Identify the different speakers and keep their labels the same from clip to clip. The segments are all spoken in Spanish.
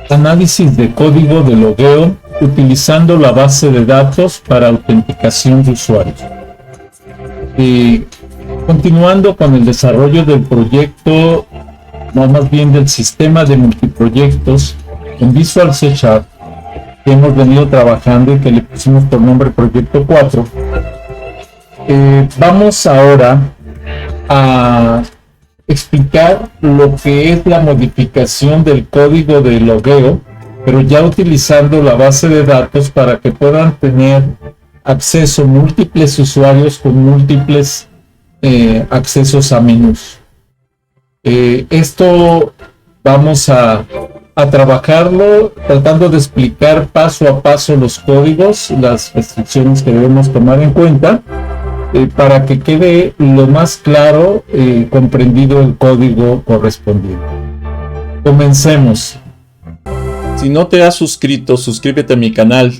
Speaker 1: Análisis de código de logueo utilizando la base de datos para autenticación de usuarios. Continuando con el desarrollo del proyecto, no, más bien del sistema de multiproyectos en Visual C# que hemos venido trabajando y que le pusimos por nombre Proyecto 4. Vamos ahora a explicar lo que es la modificación del código de logueo, pero ya utilizando la base de datos para que puedan tener acceso múltiples usuarios con múltiples accesos a menús. Esto vamos a trabajarlo tratando de explicar paso a paso los códigos, las restricciones que debemos tomar en cuenta, para que quede lo más claro comprendido el código correspondiente. Comencemos.
Speaker 2: Si no te has suscrito, suscríbete a mi canal,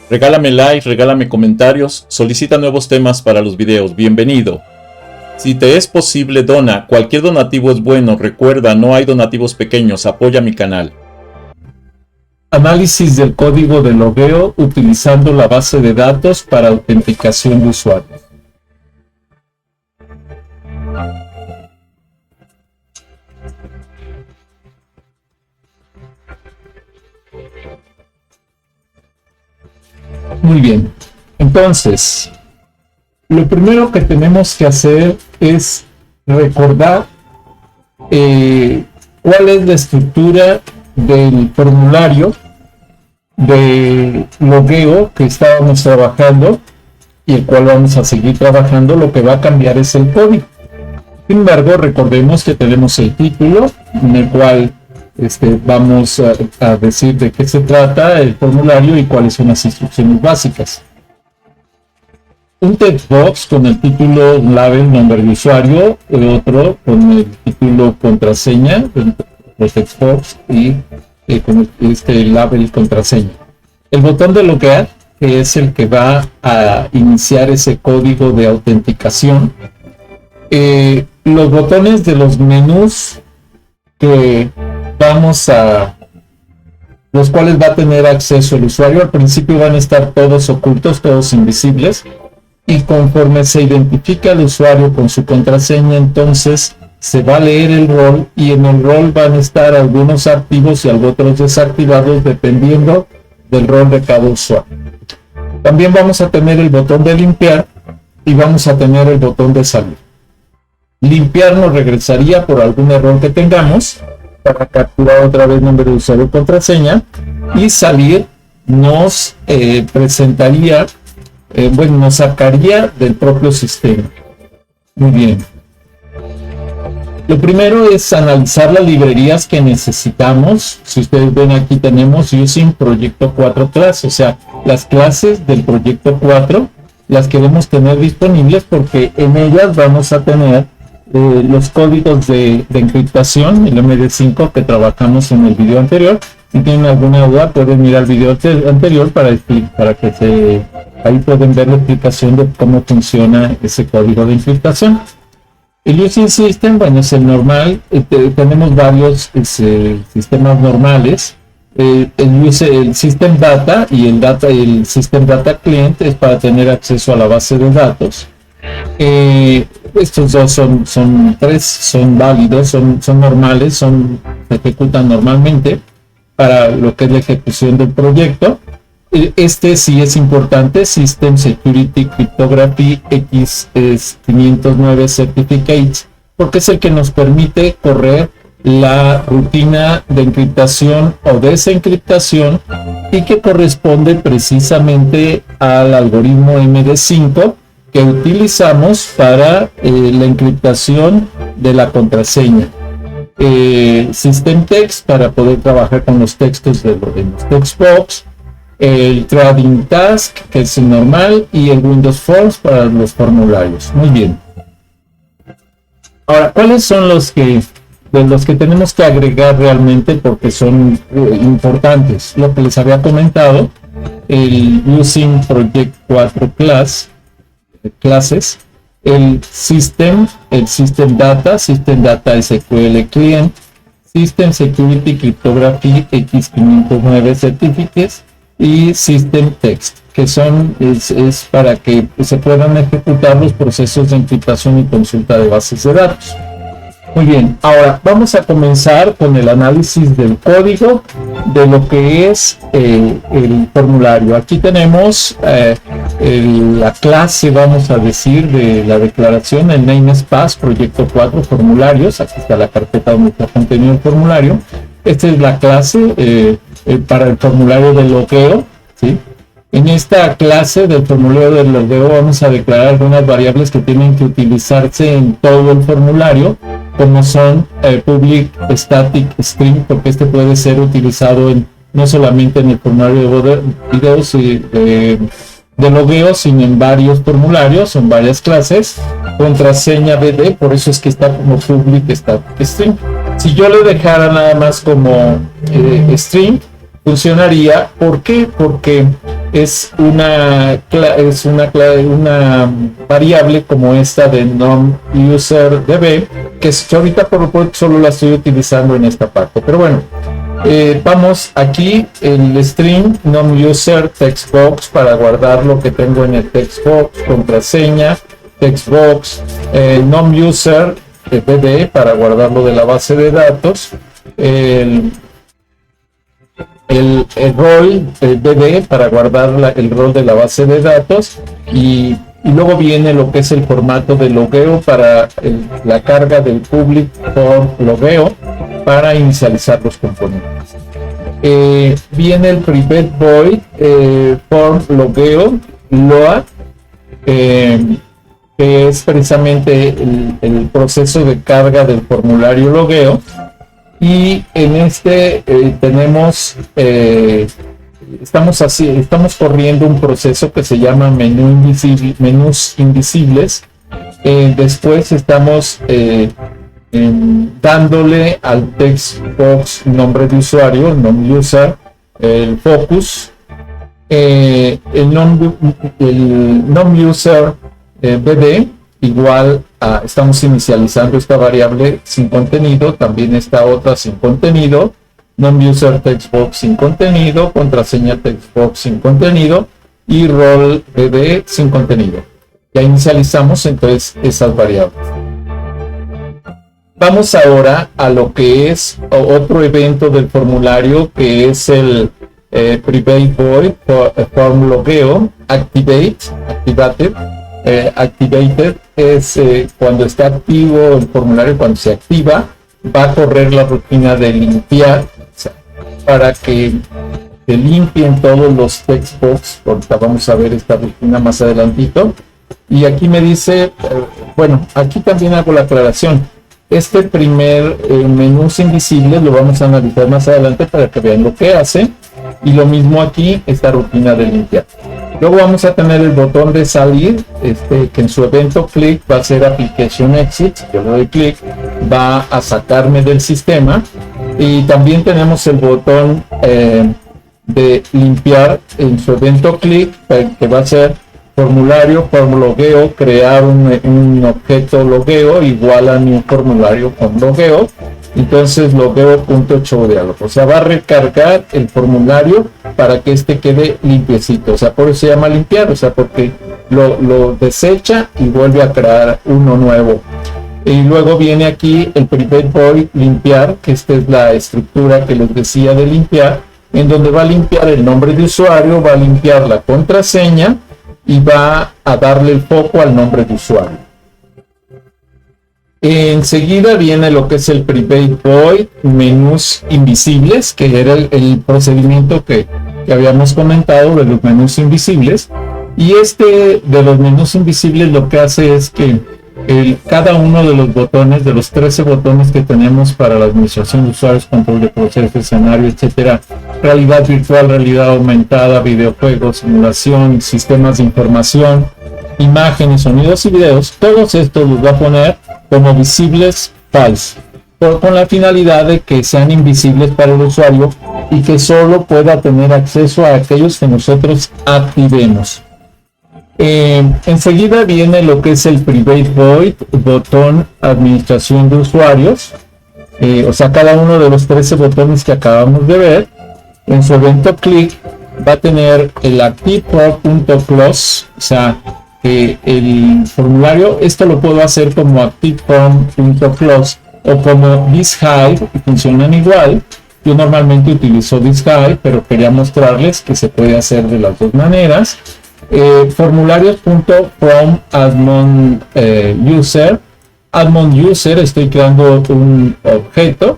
Speaker 2: regálame like, regálame comentarios, solicita nuevos temas para los videos, bienvenido. Si te es posible, dona, cualquier donativo es bueno, recuerda, no hay donativos pequeños, apoya mi canal.
Speaker 1: Análisis del código de logueo utilizando la base de datos para autenticación de usuarios. Muy bien, entonces, lo primero que tenemos que hacer es recordar cuál es la estructura del formulario de logueo que estábamos trabajando y el cual vamos a seguir trabajando. Lo que va a cambiar es el código. Sin embargo, recordemos que tenemos el título en el cual vamos a decir de qué se trata el formulario y cuáles son las instrucciones básicas. Un textbox con el título, label, nombre de usuario, otro con el título contraseña, el textbox, y con este label contraseña. El botón de loguear, que es el que va a iniciar ese código de autenticación. Los botones de los menús que los cuales va a tener acceso el usuario, al principio van a estar todos ocultos, todos invisibles, y conforme se identifica al usuario con su contraseña, entonces se va a leer el rol, y en el rol van a estar algunos activos y otros desactivados dependiendo del rol de cada usuario. También vamos a tener el botón de limpiar y vamos a tener el botón de salir. Limpiar nos regresaría por algún error que tengamos para capturar otra vez nombre de usuario y contraseña, y salir nos presentaría, nos sacaría del propio sistema. Muy bien. Lo primero es analizar las librerías que necesitamos. Si ustedes ven, aquí tenemos Using Proyecto 4 Class, o sea, las clases del Proyecto 4 las queremos tener disponibles porque en ellas vamos a tener los códigos de encriptación, el MD5 que trabajamos en el video anterior. Si tienen alguna duda pueden mirar el video anterior para que ahí pueden ver la explicación de cómo funciona ese código de encriptación. El Using System, es el normal. Tenemos varios sistemas normales. El System Data y el System Data Client es para tener acceso a la base de datos. Estos dos son válidos, son normales, se ejecutan normalmente para lo que es la ejecución del proyecto. Este sí es importante, System Security Cryptography X509 Certificates, porque es el que nos permite correr la rutina de encriptación o desencriptación y que corresponde precisamente al algoritmo MD5 que utilizamos para la encriptación de la contraseña. System Text para poder trabajar con los textos de los textbox, el Trading Task, que es el normal, y el Windows Forms para los formularios. Muy bien. Ahora, ¿cuáles son los que tenemos que agregar realmente porque son importantes? Lo que les había comentado, el Using Project 4 Classes, el System Data SQL Client, System Security Cryptography X509 Certificates y System Text, que es para que se puedan ejecutar los procesos de encriptación y consulta de bases de datos. Muy bien, ahora vamos a comenzar con el análisis del código de lo que es el formulario. Aquí tenemos la clase, vamos a decir, de la declaración, el namespace, proyecto 4, formularios. Aquí está la carpeta donde está contenido el formulario. Esta es la clase para el formulario de logueo, ¿sí? En esta clase del formulario de logueo vamos a declarar algunas variables que tienen que utilizarse en todo el formulario, como son public static string, porque este puede ser utilizado no solamente en el formulario de videos de logueo, sino en varios formularios, en varias clases. Contraseña BD, por eso es que está como public static string. Si yo le dejara nada más como string, funcionaría. ¿Por qué? Porque es una variable como esta de num_user_db, que ahorita por solo la estoy utilizando en esta parte. Pero bueno, vamos aquí, el string num_user textbox para guardar lo que tengo en el textbox, contraseña, textbox, num_user dd para guardarlo de la base de datos, el rol dd para guardar el rol de la base de datos, y luego viene lo que es el formato de logueo para la carga del public form logueo para inicializar los componentes. Viene el private void form logueo load, que es precisamente el proceso de carga del formulario logueo. Y en este tenemos, estamos corriendo un proceso que se llama menús invisibles. Después estamos dándole al textbox nombre de usuario, el num_user, el focus, el num_user bd, igual estamos inicializando esta variable sin contenido, también esta otra sin contenido, num_user textbox sin contenido, contraseña textbox sin contenido y rol bd sin contenido. Ya inicializamos entonces esas variables. Vamos ahora a lo que es otro evento del formulario, que es el private void form logueo activated. Activated es cuando está activo el formulario, cuando se activa, va a correr la rutina de limpiar, o sea, para que se limpien todos los textbox. Ahorita vamos a ver esta rutina más adelantito. Y aquí me dice, bueno, aquí también hago la aclaración. Este primer menús invisibles lo vamos a analizar más adelante para que vean lo que hace. Y lo mismo aquí, esta rutina de limpiar. Luego vamos a tener el botón de salir, que en su evento click va a ser application exit. Si yo le doy clic, va a sacarme del sistema. Y también tenemos el botón de limpiar en su evento click, que va a ser formulario form logueo, crear un objeto logueo igual a mi formulario con logueo. Entonces logueo.show dialog, o sea, va a recargar el formulario para que este quede limpiecito. O sea, por eso se llama limpiar, o sea, porque lo desecha y vuelve a crear uno nuevo. Y luego viene aquí el private void limpiar, que esta es la estructura que les decía de limpiar, en donde va a limpiar el nombre de usuario, va a limpiar la contraseña y va a darle el foco al nombre de usuario. Enseguida viene lo que es el private void menús invisibles, que era el procedimiento que habíamos comentado de los menús invisibles. Y de los menús invisibles lo que hace es que cada uno de los botones, de los 13 botones que tenemos para la administración de usuarios, control de procesos, escenario, etcétera, realidad virtual, realidad aumentada, videojuegos, simulación, sistemas de información, imágenes, sonidos y videos, todos estos los va a poner como visibles false, con la finalidad de que sean invisibles para el usuario y que solo pueda tener acceso a aquellos que nosotros activemos. Enseguida viene lo que es el private void, botón administración de usuarios. o sea, cada uno de los 13 botones que acabamos de ver. En su evento click va a tener el activeform.close, o sea, el formulario. Esto lo puedo hacer como activeform.close o como thisHive, y funcionan igual. Yo normalmente utilizo thisHive, pero quería mostrarles que se puede hacer de las dos maneras. Formularios.from admin user. Admin user, estoy creando un objeto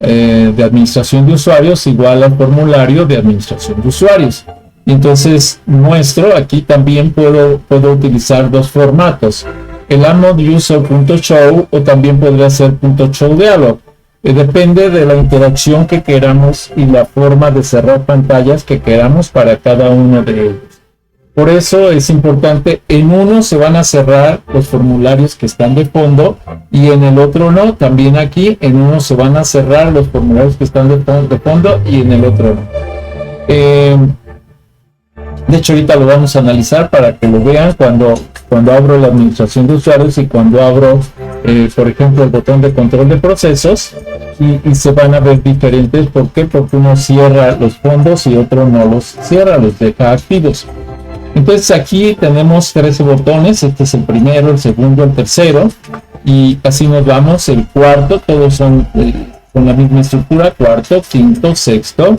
Speaker 1: de administración de usuarios igual al formulario de administración de usuarios. Y entonces muestro, aquí también puedo utilizar dos formatos, el admin_user.show o también podría ser .showdialog. Depende de la interacción que queramos y la forma de cerrar pantallas que queramos para cada uno de ellos. Por eso es importante, en uno se van a cerrar los formularios que están de fondo y en el otro no. También aquí en uno se van a cerrar los formularios que están de fondo y en el otro no. De hecho, ahorita lo vamos a analizar para que lo vean cuando abro la administración de usuarios y cuando abro, por ejemplo, el botón de control de procesos, y se van a ver diferentes. ¿Por qué? Porque uno cierra los fondos y otro no los cierra, los deja activos. Entonces aquí tenemos 13 botones, este es el primero, el segundo, el tercero, y así nos vamos. El cuarto, todos son con la misma estructura: cuarto, quinto, sexto,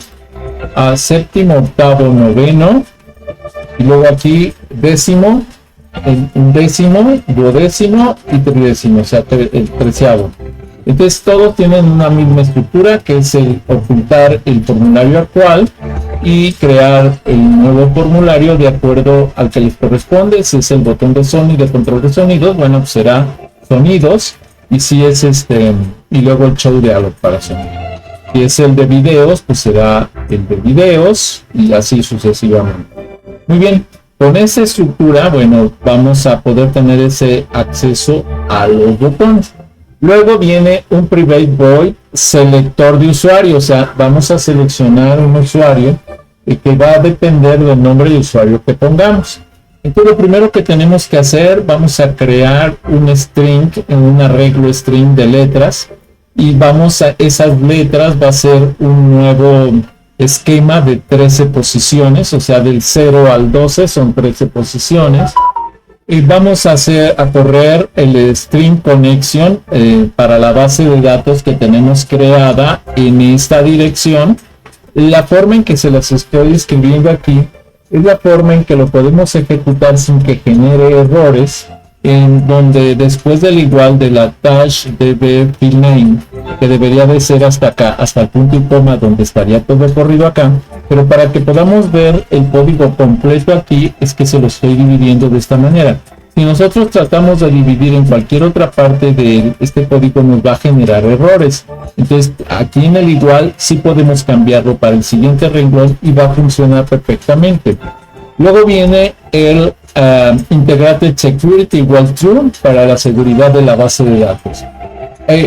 Speaker 1: séptimo, octavo, noveno, y luego aquí décimo, undécimo, duodécimo y tridécimo, o sea, el treceavo. Entonces todos tienen una misma estructura, que es el ocultar el formulario actual y crear el nuevo formulario de acuerdo al que les corresponde. Si es el botón de sonido, de control de sonidos, bueno, pues será sonidos, y si es y luego el showdialog para sonido. Si es el de videos, pues será el de videos, y así sucesivamente. Muy bien, con esa estructura, bueno, vamos a poder tener ese acceso a los botones. Luego viene un private void selector de usuario, o sea, vamos a seleccionar un usuario que va a depender del nombre de usuario que pongamos. Entonces lo primero que tenemos que hacer, vamos a crear un string, un arreglo string de letras, y esas letras va a ser un nuevo esquema de 13 posiciones, o sea, del 0 al 12 son 13 posiciones. Y vamos a correr el string connection para la base de datos que tenemos creada en esta dirección. La forma en que se las estoy escribiendo aquí es la forma en que lo podemos ejecutar sin que genere errores, en donde después del igual de la dash db filename, que debería de ser hasta acá, hasta el punto y coma, donde estaría todo corrido acá, pero para que podamos ver el código completo aquí es que se lo estoy dividiendo de esta manera. Si nosotros tratamos de dividir en cualquier otra parte de este código, nos va a generar errores. Entonces aquí en el igual sí podemos cambiarlo para el siguiente renglón y va a funcionar perfectamente. Luego viene el Integrated Security igual true para la seguridad de la base de datos.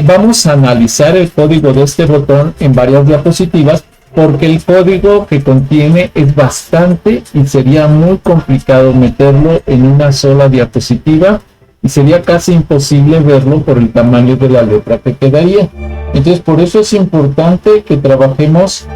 Speaker 1: Vamos a analizar el código de este botón en varias diapositivas, porque el código que contiene es bastante y sería muy complicado meterlo en una sola diapositiva y sería casi imposible verlo por el tamaño de la letra que quedaría. Entonces por eso es importante que trabajemos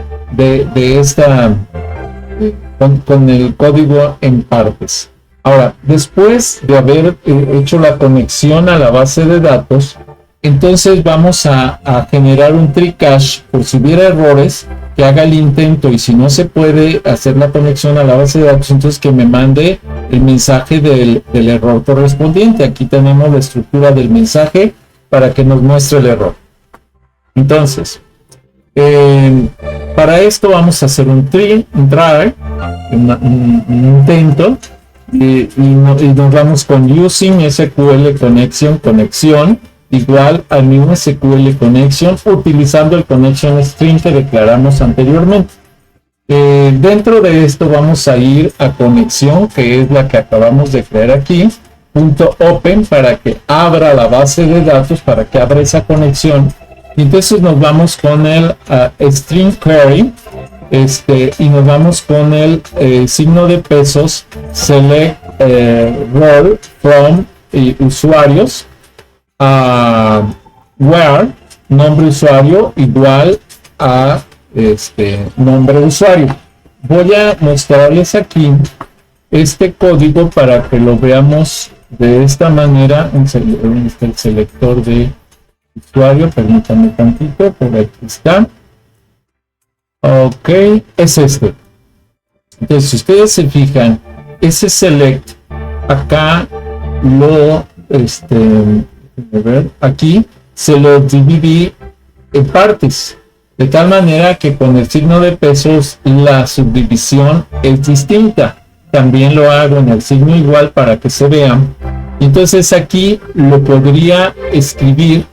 Speaker 1: con el código en partes. Ahora, después de haber hecho la conexión a la base de datos, entonces vamos a generar un tree cache por si hubiera errores, que haga el intento, y si no se puede hacer la conexión a la base de datos, entonces que me mande el mensaje del error correspondiente. Aquí tenemos la estructura del mensaje para que nos muestre el error. Entonces, para esto vamos a hacer un try, un intento, y nos vamos con using SQL conexión igual a new SQL connection, utilizando el connection string que declaramos anteriormente. Dentro de esto vamos a ir a conexión, que es la que acabamos de crear aquí, .open, para que abra la base de datos, para que abra esa conexión. Y entonces nos vamos con el string query, y nos vamos con el signo de pesos select roll from usuarios where nombre usuario igual a nombre usuario. Voy a mostrarles aquí este código para que lo veamos de esta manera. El selector de usuario, permítanme tantito, por aquí está. Ok, es este. Entonces, si ustedes se fijan, ese select acá lo, a ver, aquí se lo dividí en partes, de tal manera que con el signo de pesos la subdivisión es distinta. También lo hago en el signo igual para que se vean. Entonces aquí lo podría escribir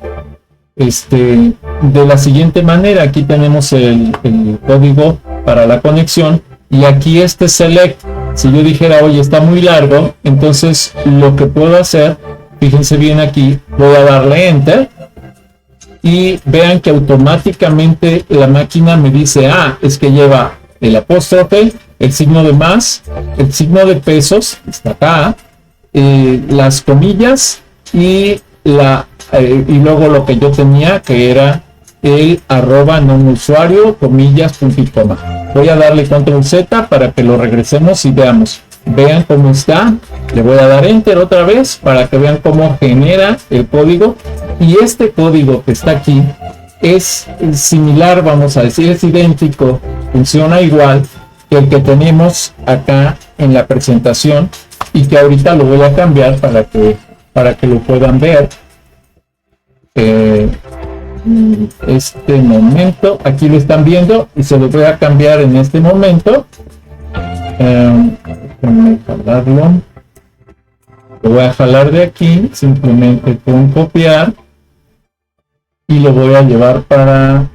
Speaker 1: de la siguiente manera. Aquí tenemos el código para la conexión y aquí este select. Si yo dijera, oye, está muy largo, entonces lo que puedo hacer, fíjense bien aquí, voy a darle enter y vean que automáticamente la máquina me dice, es que lleva el apóstrofe, el signo de más, el signo de pesos, está acá, las comillas y luego lo que yo tenía, que era el arroba non usuario, comillas, punto y coma. Voy a darle control Z para que lo regresemos y veamos. Vean cómo está. Le voy a dar enter otra vez para que vean cómo genera el código. Y este código que está aquí es similar, vamos a decir, es idéntico, funciona igual que el que tenemos acá en la presentación y que ahorita lo voy a cambiar para que lo puedan ver. Este momento, aquí lo están viendo y se lo voy a cambiar en este momento. Déjenme jalarlo. Lo voy a jalar de aquí, simplemente con copiar y lo voy a llevar para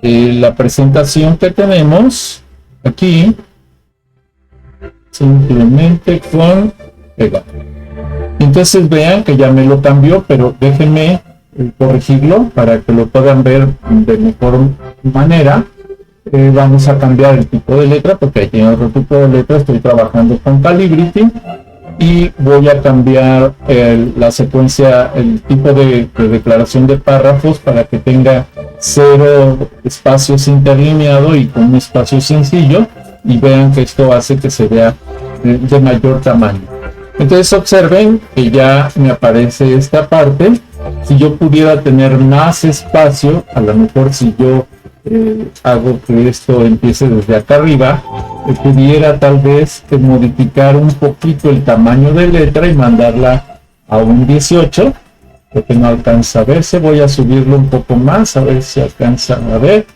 Speaker 1: la presentación que tenemos aquí, simplemente con pegar. Entonces vean que ya me lo cambió, pero déjenme corregirlo para que lo puedan ver de mejor manera. Vamos a cambiar el tipo de letra porque aquí hay otro tipo de letra. Estoy trabajando con Calibrity y voy a cambiar la secuencia, el tipo de declaración de párrafos para que tenga 0 espacios interlineado y con un espacio sencillo, y vean que esto hace que se vea de mayor tamaño. Entonces observen que ya me aparece esta parte. Si yo pudiera tener más espacio, a lo mejor si yo hago que esto empiece desde acá arriba, pudiera tal vez modificar un poquito el tamaño de letra y mandarla a un 18, porque no alcanza a verse. Voy a subirlo un poco más, a ver si alcanzan a ver.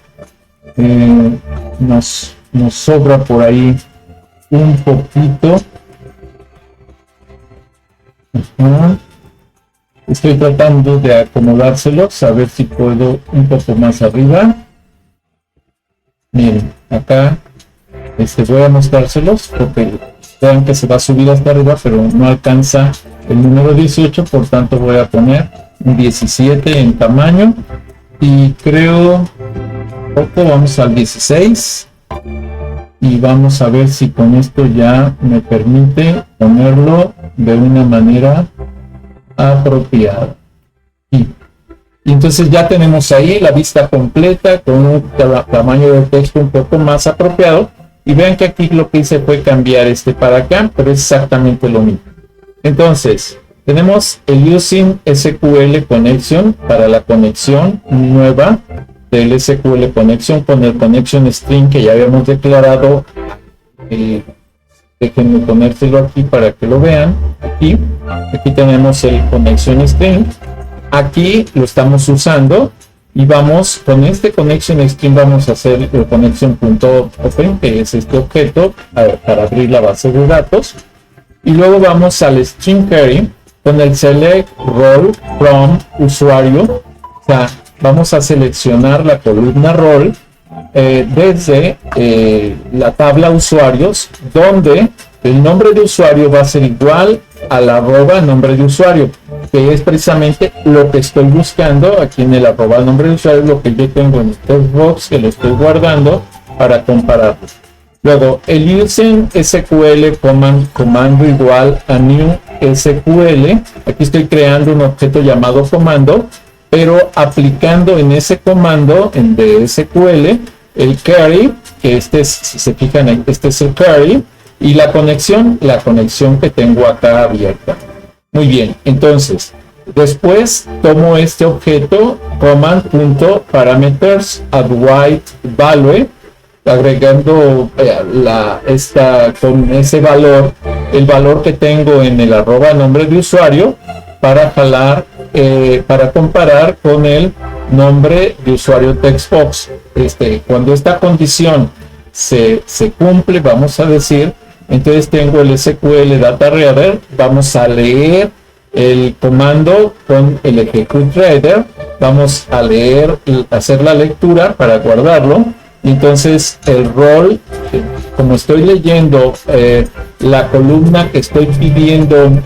Speaker 1: Nos sobra por ahí un poquito. Estoy tratando de acomodárselos, a ver si puedo un poco más arriba. Miren, acá voy a mostrárselos porque vean que se va a subir hasta arriba, pero no alcanza el número 18, por tanto voy a poner un 17 en tamaño y creo poco, vamos al 16 y vamos a ver si con esto ya me permite ponerlo de una manera apropiada. Y entonces ya tenemos ahí la vista completa con un tamaño de texto un poco más apropiado, y vean que aquí lo que hice fue cambiar para acá, pero es exactamente lo mismo. Entonces tenemos el using SQL connection para la conexión nueva del SQL connection con el connection string que ya habíamos declarado. Déjenme ponérselo aquí para que lo vean. Aquí tenemos el connection string. Aquí lo estamos usando y vamos con este connection string, vamos a hacer el connection.open, que es este objeto para abrir la base de datos, y luego vamos al string query con el select role from usuario. O sea, vamos a seleccionar la columna role desde la tabla usuarios, donde el nombre de usuario va a ser igual al arroba nombre de usuario, que es precisamente lo que estoy buscando aquí en el arroba nombre de usuario, lo que yo tengo en el text box, que lo estoy guardando para compararlo. Luego el using SQL comando igual a new SQL. Aquí estoy creando un objeto llamado comando pero aplicando en ese comando de SQL el query, que este es, si se fijan ahí, este es el query, y la conexión que tengo acá abierta. Muy bien, entonces después tomo este objeto command.parameters await value, agregando con ese valor, el valor que tengo en el @ nombre de usuario, para para comparar con el nombre de usuario textbox. Cuando esta condición se cumple, vamos a decir, entonces tengo el SQL Data Reader, vamos a leer el comando con el execute reader, vamos a leer, hacer la lectura para guardarlo, y entonces el rol, como estoy leyendo la columna que estoy pidiendo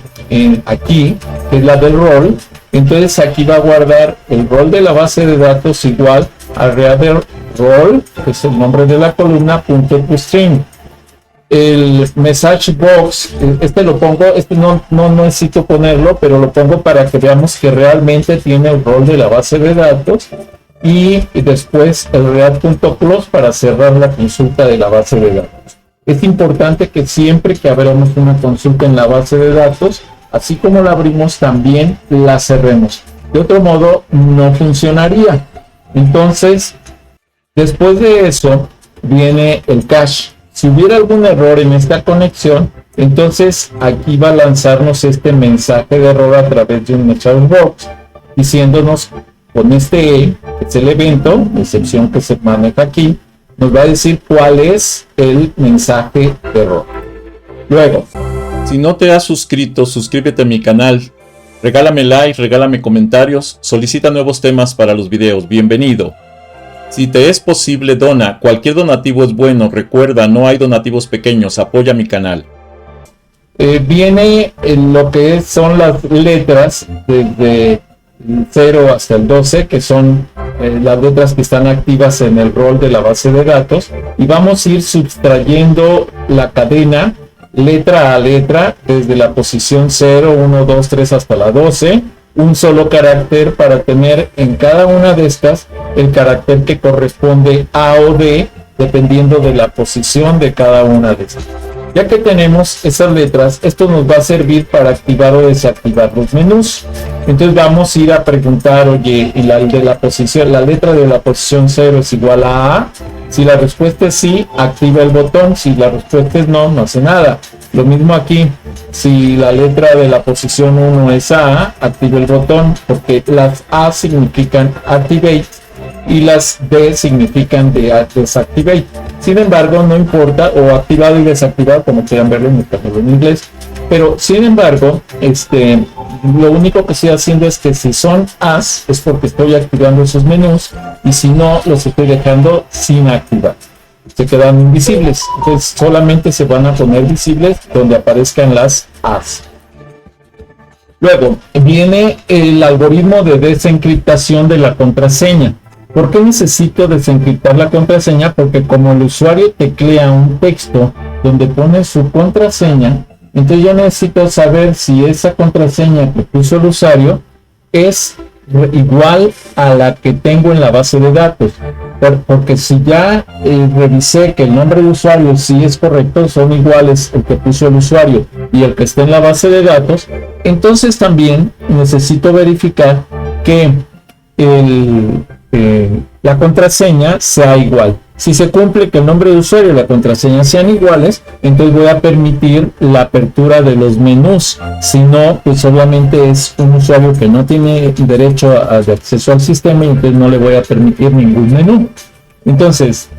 Speaker 1: aquí, que es la del rol, entonces aquí va a guardar el rol de la base de datos igual a reader role, que es el nombre de la columna, .toString. El message box, lo pongo, no necesito ponerlo, pero lo pongo para que veamos que realmente tiene el rol de la base de datos, y después el read.close para cerrar la consulta de la base de datos. Es importante que siempre que abramos una consulta en la base de datos, así como la abrimos, también la cerremos. De otro modo, no funcionaría. Entonces, después de eso, viene el cache. Si hubiera algún error en esta conexión, entonces aquí va a lanzarnos este mensaje de error a través de un message box, diciéndonos con este E, que es el evento, la excepción que se maneja aquí, nos va a decir cuál es el mensaje de error. Luego,
Speaker 2: si no te has suscrito, suscríbete a mi canal, regálame like, regálame comentarios, solicita nuevos temas para los videos, bienvenido. Si te es posible, dona, cualquier donativo es bueno, recuerda, no hay donativos pequeños, apoya mi canal.
Speaker 1: Viene lo que son las letras desde 0 hasta el 12, que son las letras que están activas en el rol de la base de datos, y vamos a ir sustrayendo la cadena letra a letra desde la posición 0, 1, 2, 3 hasta la 12, un solo carácter para tener en cada una de estas el carácter que corresponde a o D, dependiendo de la posición de cada una de estas. Ya que tenemos esas letras, esto nos va a servir para activar o desactivar los menús. Entonces vamos a ir a preguntar, oye, la letra de la posición 0 es igual a A. Si la respuesta es sí, activa el botón. Si la respuesta es no, no hace nada. Lo mismo aquí, si la letra de la posición 1 es A, activa el botón, porque las A significan activate y las D significan desactivate. Sin embargo, no importa, o activado y desactivado, como quieran verlo en inglés, pero sin embargo, lo único que estoy haciendo es que si son As, es porque estoy activando esos menús, y si no, los estoy dejando sin activar. Se quedan invisibles, entonces solamente se van a poner visibles donde aparezcan las As. Luego viene el algoritmo de desencriptación de la contraseña. ¿Por qué necesito desencriptar la contraseña? Porque como el usuario teclea un texto donde pone su contraseña, entonces yo necesito saber si esa contraseña que puso el usuario es igual a la que tengo en la base de datos. Porque si ya revisé que el nombre de usuario sí es correcto, son iguales el que puso el usuario y el que está en la base de datos, entonces también necesito verificar que la contraseña sea igual. Si se cumple que el nombre de usuario y la contraseña sean iguales, entonces voy a permitir la apertura de los menús. Si no, pues obviamente es un usuario que no tiene derecho de acceso al sistema, y entonces no le voy a permitir ningún menú. Entonces,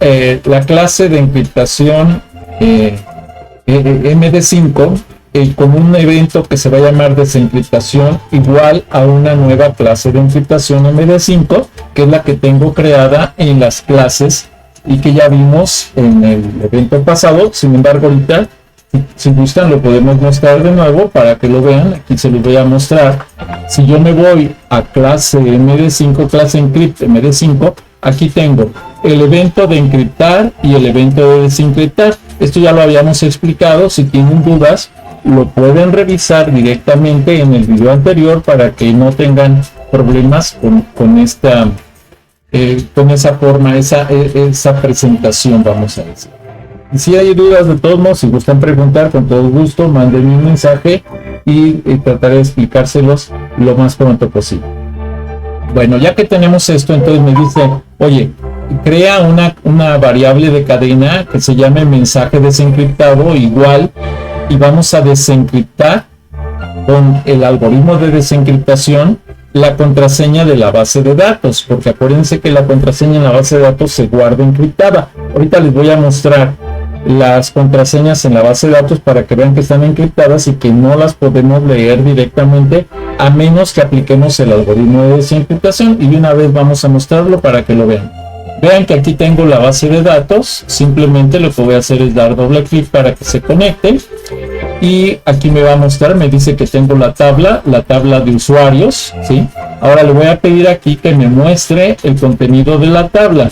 Speaker 1: la clase de encriptación MD5 con un evento que se va a llamar desencriptación igual a una nueva clase de encriptación MD5, que es la que tengo creada en las clases y que ya vimos en el evento pasado. Sin embargo, ahorita, si gustan, lo podemos mostrar de nuevo para que lo vean. Aquí se los voy a mostrar. Si yo me voy a clase MD5, clase encrypt MD5, aquí tengo el evento de encriptar y el evento de desencriptar. Esto ya lo habíamos explicado. Si tienen dudas, lo pueden revisar directamente en el video anterior para que no tengan problemas con esa forma, esa presentación, vamos a decir. Y si hay dudas, de todos modos, si gustan preguntar, con todo gusto, mándenme un mensaje y trataré de explicárselos lo más pronto posible. Bueno, ya que tenemos esto, entonces me dice, oye, crea una variable de cadena que se llame mensaje desencriptado igual, y vamos a desencriptar con el algoritmo de desencriptación la contraseña de la base de datos, porque acuérdense que la contraseña en la base de datos se guarda encriptada. Ahorita les voy a mostrar las contraseñas en la base de datos para que vean que están encriptadas y que no las podemos leer directamente a menos que apliquemos el algoritmo de desencriptación, y de una vez vamos a mostrarlo para que lo vean. Vean que aquí tengo la base de datos, simplemente lo que voy a hacer es dar doble clic para que se conecte, y aquí me va a mostrar, me dice que tengo la tabla de usuarios, ¿sí? Ahora le voy a pedir aquí que me muestre el contenido de la tabla,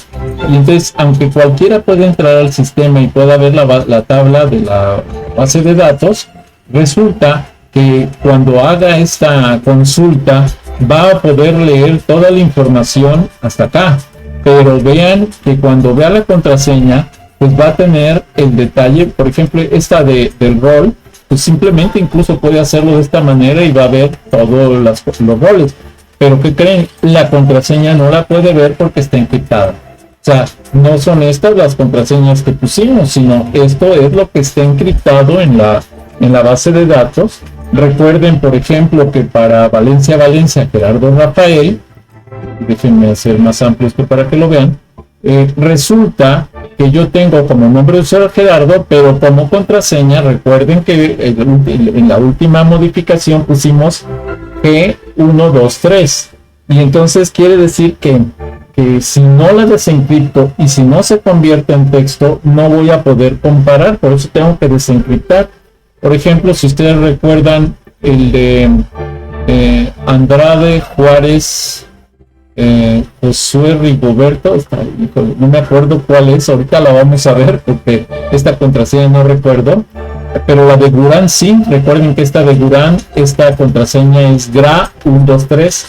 Speaker 1: y entonces, aunque cualquiera pueda entrar al sistema y pueda ver la tabla de la base de datos, resulta que cuando haga esta consulta va a poder leer toda la información hasta acá. Pero vean que cuando vea la contraseña, pues va a tener el detalle, por ejemplo, esta del rol, pues simplemente incluso puede hacerlo de esta manera y va a ver todos los roles. Pero ¿qué creen? La contraseña no la puede ver porque está encriptada. O sea, no son estas las contraseñas que pusimos, sino esto es lo que está encriptado en la base de datos. Recuerden, por ejemplo, que para Valencia, Gerardo Rafael, déjenme hacer más amplio esto para que lo vean, resulta que yo tengo como nombre de usuario Gerardo, pero como contraseña, recuerden que en la última modificación pusimos G123, y entonces quiere decir que si no la desencripto y si no se convierte en texto, no voy a poder comparar, por eso tengo que desencriptar. Por ejemplo, si ustedes recuerdan el de Andrade Juárez, Josué Rigoberto, no me acuerdo cuál es, ahorita la vamos a ver porque esta contraseña no recuerdo, pero la de Gurán sí. Recuerden que esta de Gurán, esta contraseña es GRA123,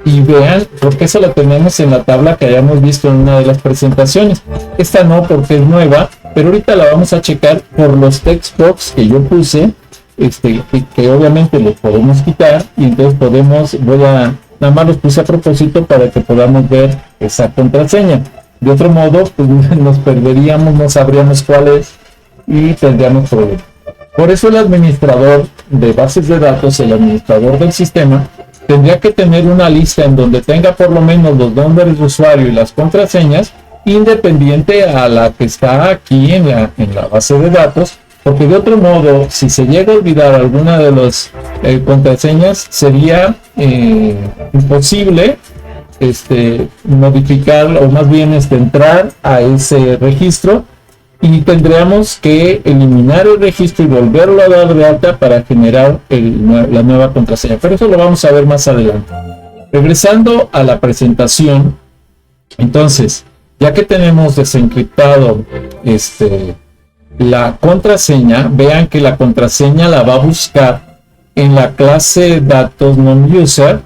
Speaker 1: y vean porque eso la tenemos en la tabla que hayamos visto en una de las presentaciones. Esta no, porque es nueva, pero ahorita la vamos a checar por los text box que yo puse, que obviamente los podemos quitar, y entonces nada más los puse a propósito para que podamos ver esa contraseña. De otro modo, pues nos perderíamos, no sabríamos cuál es y tendríamos problemas. Por eso el administrador de bases de datos, el administrador del sistema, tendría que tener una lista en donde tenga por lo menos los nombres de usuario y las contraseñas, independiente a la que está aquí en la base de datos, porque de otro modo, si se llega a olvidar alguna de las contraseñas, sería imposible modificar, o más bien entrar a ese registro, y tendríamos que eliminar el registro y volverlo a dar de alta para generar la nueva contraseña, pero eso lo vamos a ver más adelante. Regresando a la presentación, entonces, ya que tenemos desencriptado la contraseña, vean que la contraseña la va a buscar en la clase datos non-user,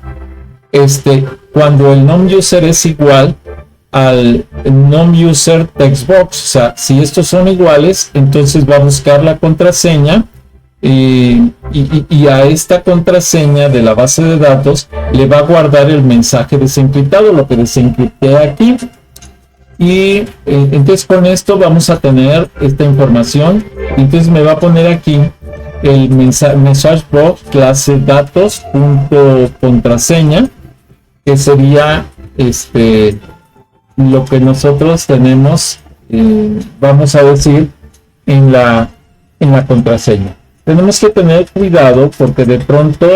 Speaker 1: cuando el non-user es igual al non-user textbox. O sea, si estos son iguales, entonces va a buscar la contraseña, y a esta contraseña de la base de datos le va a guardar el mensaje desencriptado, lo que desencripté aquí. Y entonces con esto vamos a tener esta información. Entonces me va a poner aquí el message box clase datos punto contraseña, que sería lo que nosotros tenemos, vamos a decir, en la contraseña. Tenemos que tener cuidado porque de pronto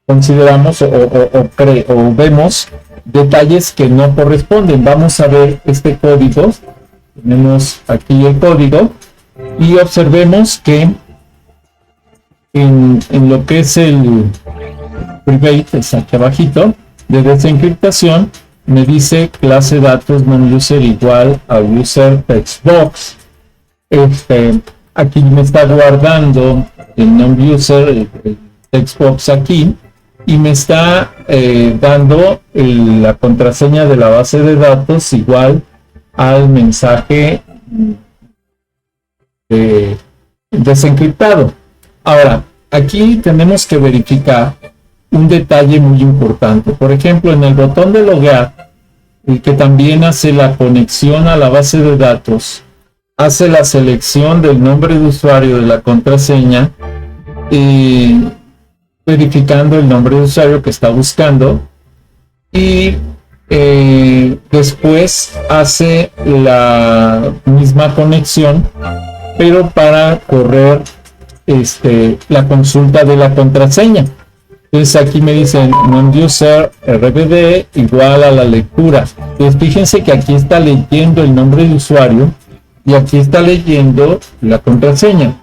Speaker 1: consideramos o vemos detalles que no corresponden. Vamos a ver este código. Tenemos aquí el código y observemos que en lo que es el private, es aquí abajito, de desencriptación, me dice clase datos non-user igual a user textbox. Aquí me está guardando el non-user, el textbox aquí, y me está dando la contraseña de la base de datos igual al mensaje desencriptado. Ahora, aquí tenemos que verificar un detalle muy importante. Por ejemplo, en el botón de loguear, el que también hace la conexión a la base de datos, hace la selección del nombre de usuario de la contraseña y verificando el nombre de usuario que está buscando, y después hace la misma conexión pero para correr la consulta de la contraseña. Entonces aquí me dicen non-user RBD igual a la lectura. Entonces fíjense que aquí está leyendo el nombre de usuario y aquí está leyendo la contraseña.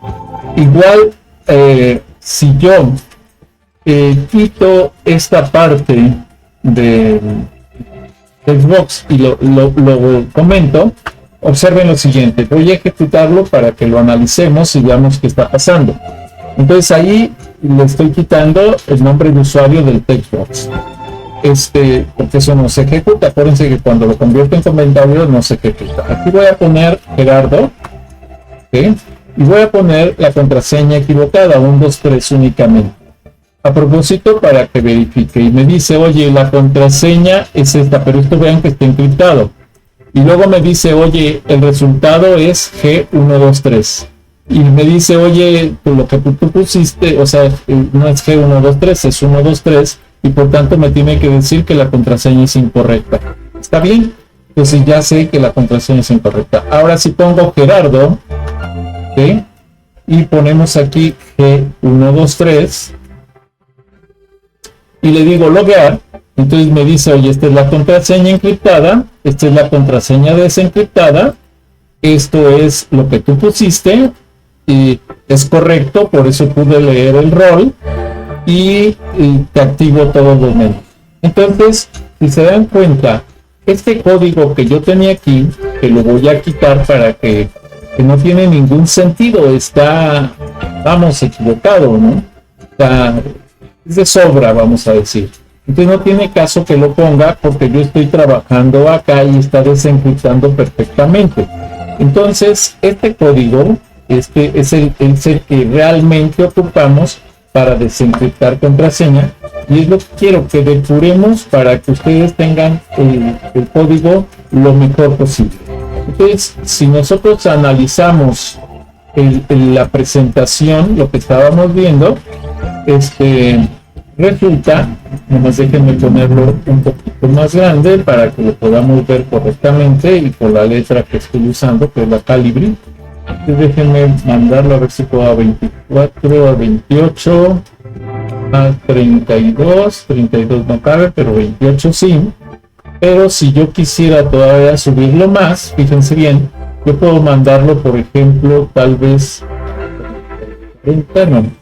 Speaker 1: Igual si yo quito esta parte de Xbox y lo comento, observen lo siguiente. Voy a ejecutarlo para que lo analicemos y veamos qué está pasando. Entonces ahí le estoy quitando el nombre de usuario del textbox, porque eso no se ejecuta. Acuérdense que cuando lo convierto en comentario no se ejecuta. Aquí voy a poner Gerardo, ¿okay? Y voy a poner la contraseña equivocada, 123 únicamente. A propósito, para que verifique, y me dice, oye, la contraseña es esta, pero esto vean que está encriptado. Y luego me dice, oye, el resultado es G123. Y me dice, oye, lo que tú pusiste, o sea, no es G123, es 123, y por tanto me tiene que decir que la contraseña es incorrecta. ¿Está bien? Entonces ya sé que la contraseña es incorrecta. Ahora si pongo Gerardo, ¿sí? Y ponemos aquí G123, y le digo loguear, entonces me dice, oye, esta es la contraseña encriptada, esta es la contraseña desencriptada, esto es lo que tú pusiste, y es correcto, por eso pude leer el rol, y te activo todos los menús. Entonces, si se dan cuenta, este código que yo tenía aquí, que lo voy a quitar para que no tiene ningún sentido, está, vamos, equivocado, ¿no? Está, es de sobra, vamos a decir. Entonces no tiene caso que lo ponga porque yo estoy trabajando acá y está desencriptando perfectamente. Entonces este código es el que realmente ocupamos para desencriptar contraseña, y es lo que quiero que depuremos para que ustedes tengan el código lo mejor posible. Entonces, si nosotros analizamos la presentación, lo que estábamos viendo, resulta, nomás déjenme ponerlo un poquito más grande para que lo podamos ver correctamente y por la letra que estoy usando, que es la Calibri. Entonces déjenme mandarlo a ver si puedo a 24, a 28, a 32 no cabe, pero 28 sí. Pero si yo quisiera todavía subirlo más, fíjense bien, yo puedo mandarlo, por ejemplo, tal vez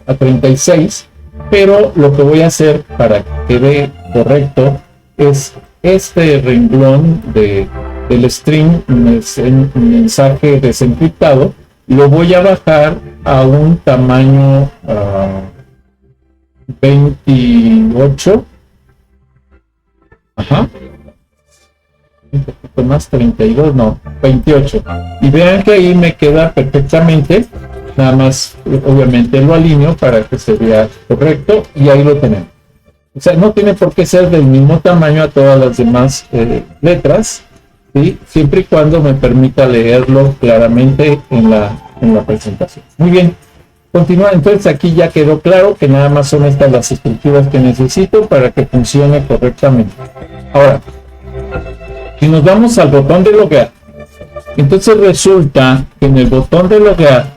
Speaker 1: a 36, pero lo que voy a hacer para que quede correcto es este renglón del string, mensaje desencriptado, lo voy a bajar a un tamaño 28, ajá, un poquito más, 32, no, 28, y vean que ahí me queda perfectamente. Nada más, obviamente lo alineo para que se vea correcto, y ahí lo tenemos. O sea, no tiene por qué ser del mismo tamaño a todas las demás letras, ¿sí? Siempre y cuando me permita leerlo claramente en la presentación. Muy bien, continúa. Entonces aquí ya quedó claro que nada más son estas las estructuras que necesito para que funcione correctamente. Ahora, si nos vamos al botón de loguear, entonces resulta que en el botón de loguear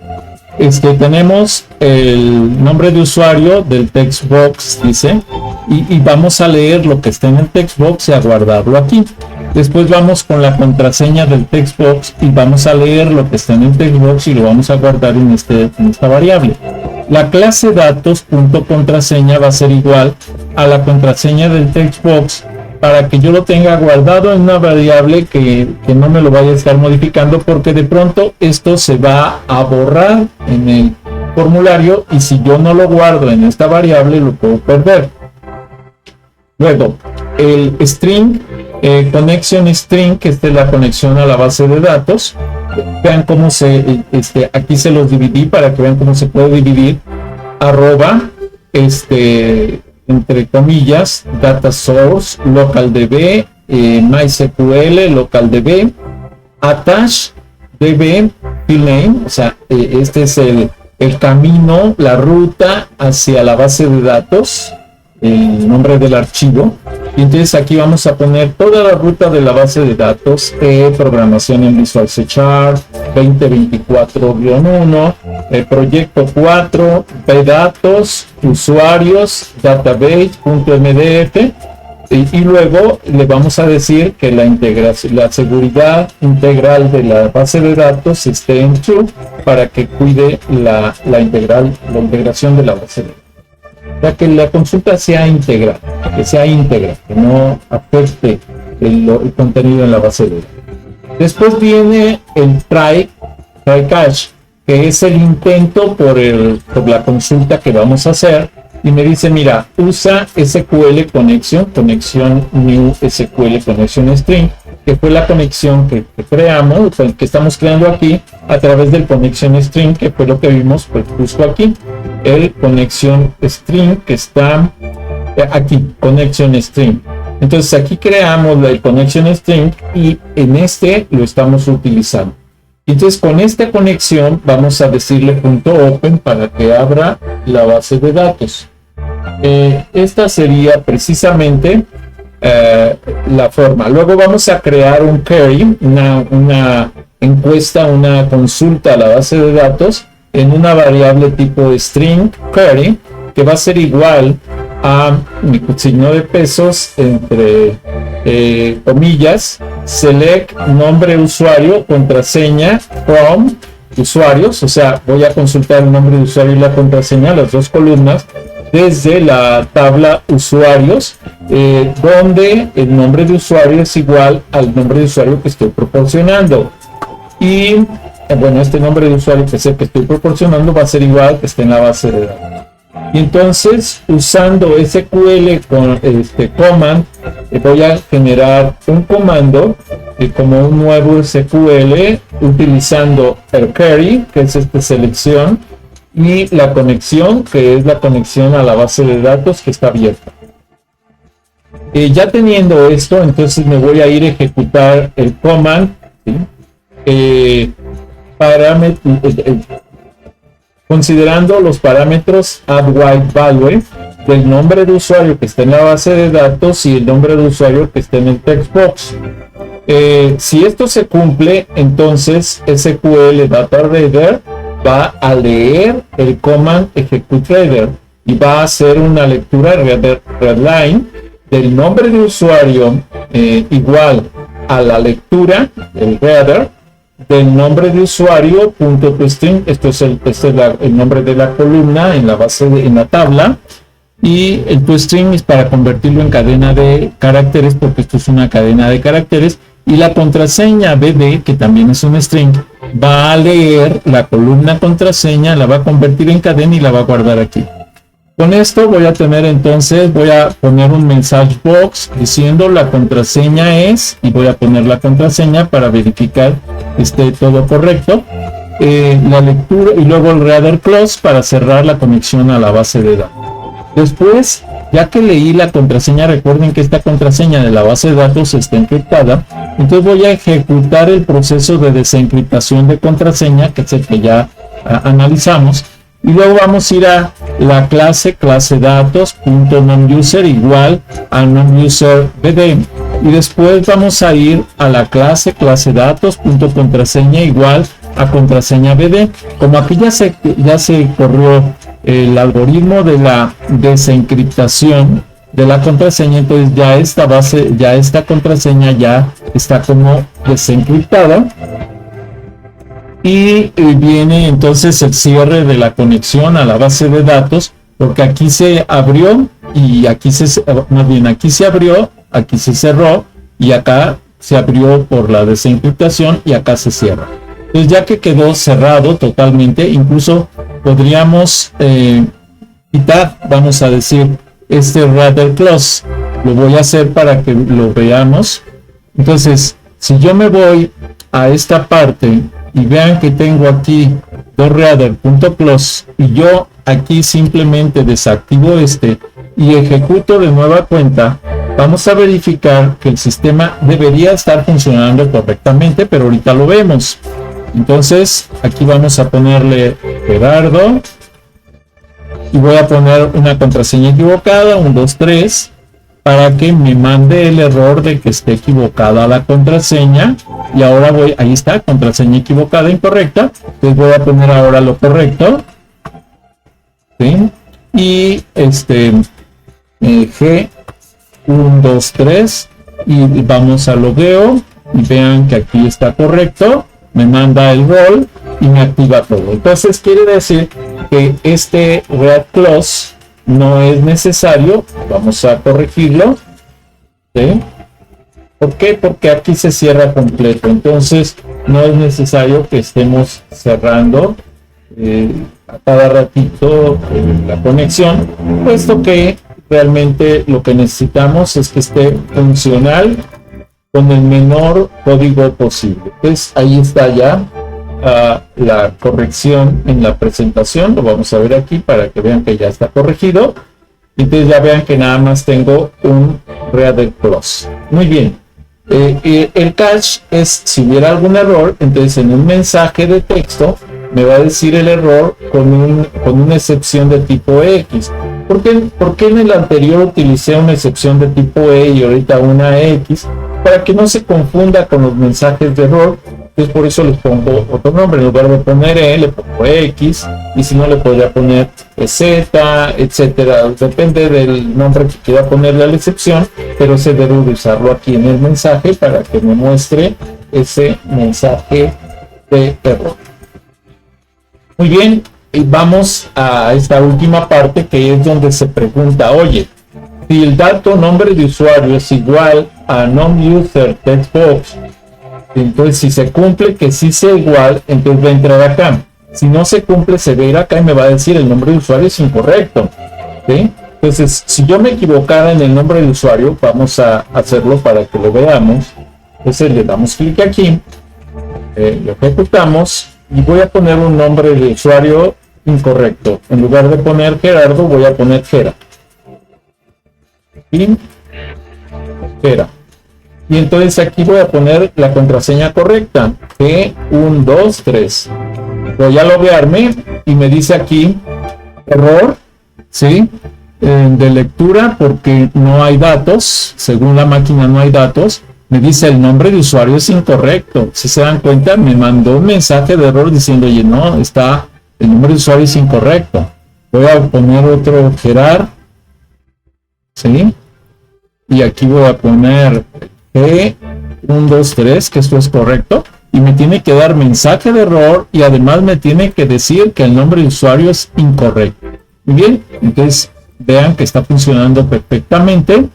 Speaker 1: tenemos el nombre de usuario del textbox, dice, y vamos a leer lo que está en el textbox y a guardarlo aquí. Después vamos con la contraseña del textbox y vamos a leer lo que está en el textbox y lo vamos a guardar en esta variable. La clase datos.contraseña va a ser igual a la contraseña del textbox, para que yo lo tenga guardado en una variable que no me lo vaya a estar modificando, porque de pronto esto se va a borrar en el formulario y si yo no lo guardo en esta variable lo puedo perder. Luego, el string, connection string, que esta es la conexión a la base de datos. Vean cómo aquí se los dividí para que vean cómo se puede dividir. Arroba, entre comillas, data source, localDB, MySQL, localDB, attach, db, field name, o sea, este es el camino, la ruta hacia la base de datos, el nombre del archivo. Y entonces aquí vamos a poner toda la ruta de la base de datos, programación en Visual C# 2024-1, proyecto 4, datos, usuarios, database.mdf, y luego le vamos a decir que la seguridad integral de la base de datos esté en true para que cuide la integración de la base de datos. Para que la consulta sea integral, que no afecte el contenido en la base de datos. Después viene el try catch, que es el intento por la consulta que vamos a hacer, y me dice, mira, usa SQL conexión new SQL connection string, que fue la conexión que creamos, que estamos creando aquí a través del connection string, que fue lo que vimos pues, justo aquí, el connection string que está aquí, connection string. Entonces aquí creamos el connection string y en lo estamos utilizando. Entonces con esta conexión vamos a decirle .open para que abra la base de datos. Esta sería precisamente la forma. Luego vamos a crear un query, una encuesta, una consulta a la base de datos en una variable tipo string query, que va a ser igual a mi signo de pesos entre comillas, select nombre usuario, contraseña from usuarios, o sea, voy a consultar el nombre de usuario y la contraseña, las dos columnas, desde la tabla usuarios, donde el nombre de usuario es igual al nombre de usuario que estoy proporcionando. Y bueno, este nombre de usuario que es el que estoy proporcionando va a ser igual que esté en la base de datos. Y entonces, usando SQL con command, voy a generar un comando como un nuevo SQL utilizando el query, que es selección, y la conexión, que es la conexión a la base de datos que está abierta. Ya teniendo esto, entonces me voy a ir a ejecutar el command, ¿sí? Considerando los parámetros add_white_value del nombre de usuario que está en la base de datos y el nombre de usuario que está en el text box. Si esto se cumple, entonces SQL Data Reader va a leer el command execute reader y va a hacer una lectura readline del nombre de usuario igual a la lectura del reader del nombre de usuario .toString. Esto es el nombre de la columna en la base en la tabla, y el toString es para convertirlo en cadena de caracteres, porque esto es una cadena de caracteres, y la contraseña BD, que también es un string, va a leer la columna contraseña, la va a convertir en cadena y la va a guardar aquí. Con esto voy a poner un message box diciendo la contraseña es, y voy a poner la contraseña para verificar que esté todo correcto, la lectura, y luego el reader close para cerrar la conexión a la base de datos. Después, ya que leí la contraseña, recuerden que esta contraseña de la base de datos está encriptada, entonces voy a ejecutar el proceso de desencriptación de contraseña, que es el que ya analizamos. Y luego vamos a ir a la clase datos.nonuser igual a nonuserbd, y después vamos a ir a la clase datos.contraseña igual a contraseña bd. Como aquí ya se corrió el algoritmo de la desencriptación de la contraseña, entonces ya esta contraseña ya está como desencriptada. Y viene entonces el cierre de la conexión a la base de datos, porque aquí se abrió y aquí aquí se abrió, aquí se cerró, y acá se abrió por la desencriptación y acá se cierra. Entonces, ya que quedó cerrado totalmente, incluso podríamos quitar, vamos a decir, este reader close, lo voy a hacer para que lo veamos. Entonces, si yo me voy a esta parte y vean que tengo aquí doreader.close y yo aquí simplemente desactivo y ejecuto de nueva cuenta, vamos a verificar que el sistema debería estar funcionando correctamente, pero ahorita lo vemos. Entonces aquí vamos a ponerle Gerardo y voy a poner una contraseña equivocada, 1, 2, 3, para que me mande el error de que esté equivocada la contraseña. Y ahora ahí está, contraseña equivocada, incorrecta. Entonces voy a poner ahora lo correcto, ¿sí? Y G 1, 2, 3 y vamos a logueo y vean que aquí está correcto, me manda el rol y me activa todo. Entonces quiere decir que este read close no es necesario. Vamos a corregirlo, ¿sí? ¿Por qué? Porque aquí se cierra completo, entonces no es necesario que estemos cerrando a cada ratito la conexión, puesto que realmente lo que necesitamos es que esté funcional con el menor código posible. Entonces ahí está ya la corrección en la presentación. Lo vamos a ver aquí para que vean que ya está corregido. Entonces ya vean que nada más tengo un reader close. Muy bien. El cache es, si hubiera algún error, entonces en un mensaje de texto me va a decir el error con una excepción de tipo X. ¿Por qué en el anterior utilicé una excepción de tipo E y ahorita una X? Para que no se confunda con los mensajes de error. Entonces por eso les pongo otro nombre. En lugar de poner E, le pongo X, y si no le podría poner Z, etcétera. Depende del nombre que quiera ponerle a la excepción, pero se debe de usarlo aquí en el mensaje para que me muestre ese mensaje de error. Muy bien, y vamos a esta última parte, que es donde se pregunta, oye, si el dato nombre de usuario es igual a non-user textbox, entonces si se cumple que sí sea igual, entonces va a entrar acá. Si no se cumple, se va a ir acá y me va a decir el nombre de usuario es incorrecto, ¿sí? Entonces, si yo me equivocara en el nombre de usuario, vamos a hacerlo para que lo veamos. Entonces le damos clic aquí, lo ejecutamos y voy a poner un nombre de usuario incorrecto. En lugar de poner Gerardo, voy a poner Gera. Y Gera. Y entonces aquí voy a poner la contraseña correcta, G1, 2, 3. Voy a loguearme y me dice aquí error, ¿sí? De lectura porque no hay datos, según la máquina no hay datos. Me dice el nombre de usuario es incorrecto. Si se dan cuenta, me mandó un mensaje de error diciendo, oye, no, el nombre de usuario es incorrecto. Voy a poner otro Gerard, ¿sí? Y aquí voy a poner G1, 2, 3, que esto es correcto. Y me tiene que dar mensaje de error y además me tiene que decir que el nombre de usuario es incorrecto. Muy bien, entonces vean que está funcionando perfectamente.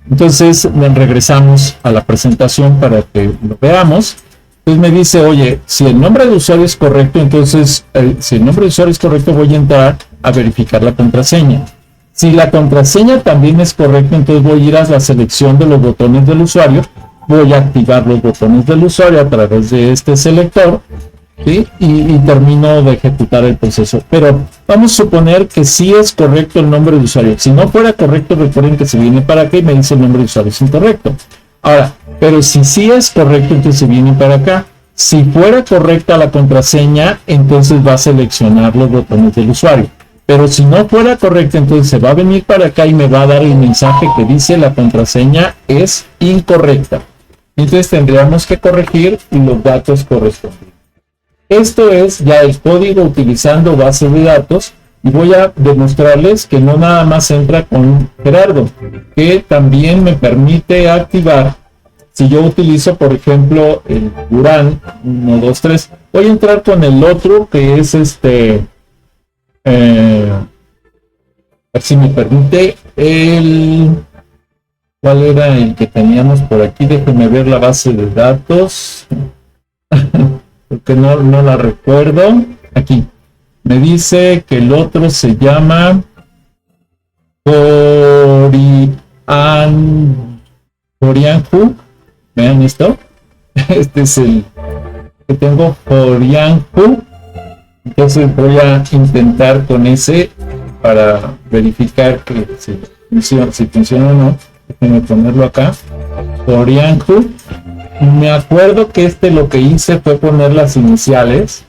Speaker 1: Entonces regresamos a la presentación para que lo veamos. Entonces me dice, oye, si el nombre de usuario es correcto, entonces si el nombre de usuario es correcto, voy a entrar a verificar la contraseña. Si la contraseña también es correcta, entonces voy a ir a la selección de los botones del usuario. Voy a activar los botones del usuario a través de este selector, ¿sí? y termino de ejecutar el proceso. Pero vamos a suponer que sí es correcto el nombre de usuario. Si no fuera correcto, recuerden que se viene para acá y me dice el nombre de usuario es incorrecto. Ahora, pero si sí es correcto, entonces se viene para acá. Si fuera correcta la contraseña, entonces va a seleccionar los botones del usuario. Pero si no fuera correcta, entonces se va a venir para acá y me va a dar el mensaje que dice la contraseña es incorrecta. Entonces tendríamos que corregir los datos correspondientes. Esto es ya el código utilizando base de datos, y voy a demostrarles que no nada más entra con Gerardo, que también me permite activar. Si yo utilizo, por ejemplo, el Durán 1, 2, 3, voy a entrar con el otro que es a ver si me permite ¿cuál era el que teníamos por aquí? Déjenme ver la base de datos porque no la recuerdo. Aquí me dice que el otro se llama Forianhu. Vean esto. Este es el que tengo, Forianhu. Entonces voy a intentar con ese para verificar que si funciona o no. Déjenme ponerlo acá. Forianhu. Me acuerdo que lo que hice fue poner las iniciales.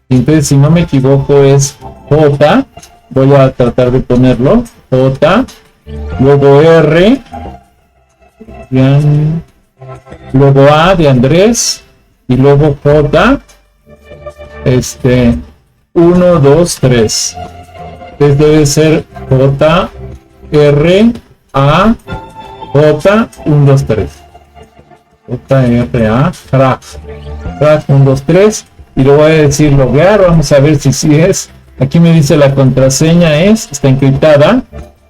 Speaker 1: Entonces, si no me equivoco, es J. Voy a tratar de ponerlo. J. Luego R. Luego A de Andrés. Y luego J. 1, 2, 3. Entonces debe ser J, R, A, J, 1, 2, 3. J, R, A, crack 1, 2, 3. Y le voy a decir loguear. Vamos a ver si sí es. Aquí me dice la contraseña está encriptada.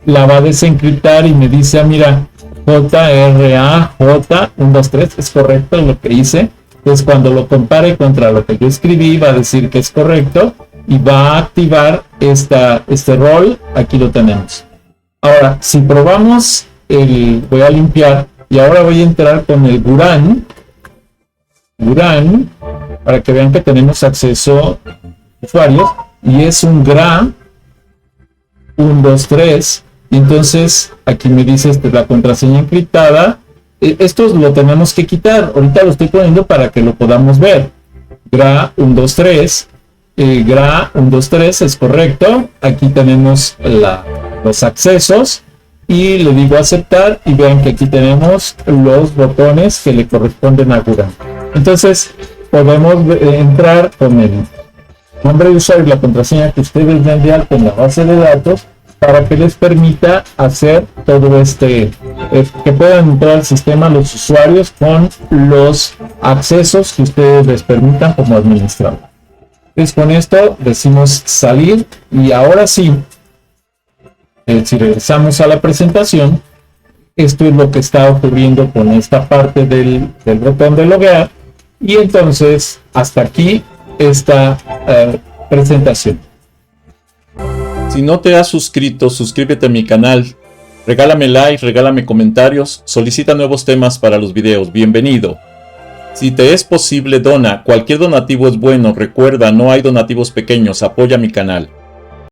Speaker 1: La va a desencriptar y me dice, mira, J, R, A, J, 1, 2, 3. Es correcto lo que hice. Entonces cuando lo compare contra lo que yo escribí, va a decir que es correcto y va a activar este rol. Aquí lo tenemos. Ahora, si probamos voy a limpiar y ahora voy a entrar con el Buran, para que vean que tenemos acceso a usuarios, y es un GRA 1, 2, 3. Entonces aquí me dice la contraseña encriptada. Esto lo tenemos que quitar. Ahorita lo estoy poniendo para que lo podamos ver. GRA 1, 2, 3. GRA 1, 2, 3 es correcto. Aquí tenemos los accesos y le digo aceptar y vean que aquí tenemos los botones que le corresponden a Buran. Entonces podemos entrar con el nombre de usuario y la contraseña que ustedes den de alta en la base de datos para que les permita hacer todo que puedan entrar al sistema los usuarios con los accesos que ustedes les permitan como administrador. Entonces con esto decimos salir y ahora sí, si regresamos a la presentación, esto es lo que está ocurriendo con esta parte del botón de loguear, y entonces hasta aquí esta presentación.
Speaker 2: Si no te has suscrito, suscríbete a mi canal, regálame like, regálame comentarios, solicita nuevos temas para los videos, bienvenido. Si te es posible, dona, cualquier donativo es bueno, recuerda, no hay donativos pequeños, apoya mi canal.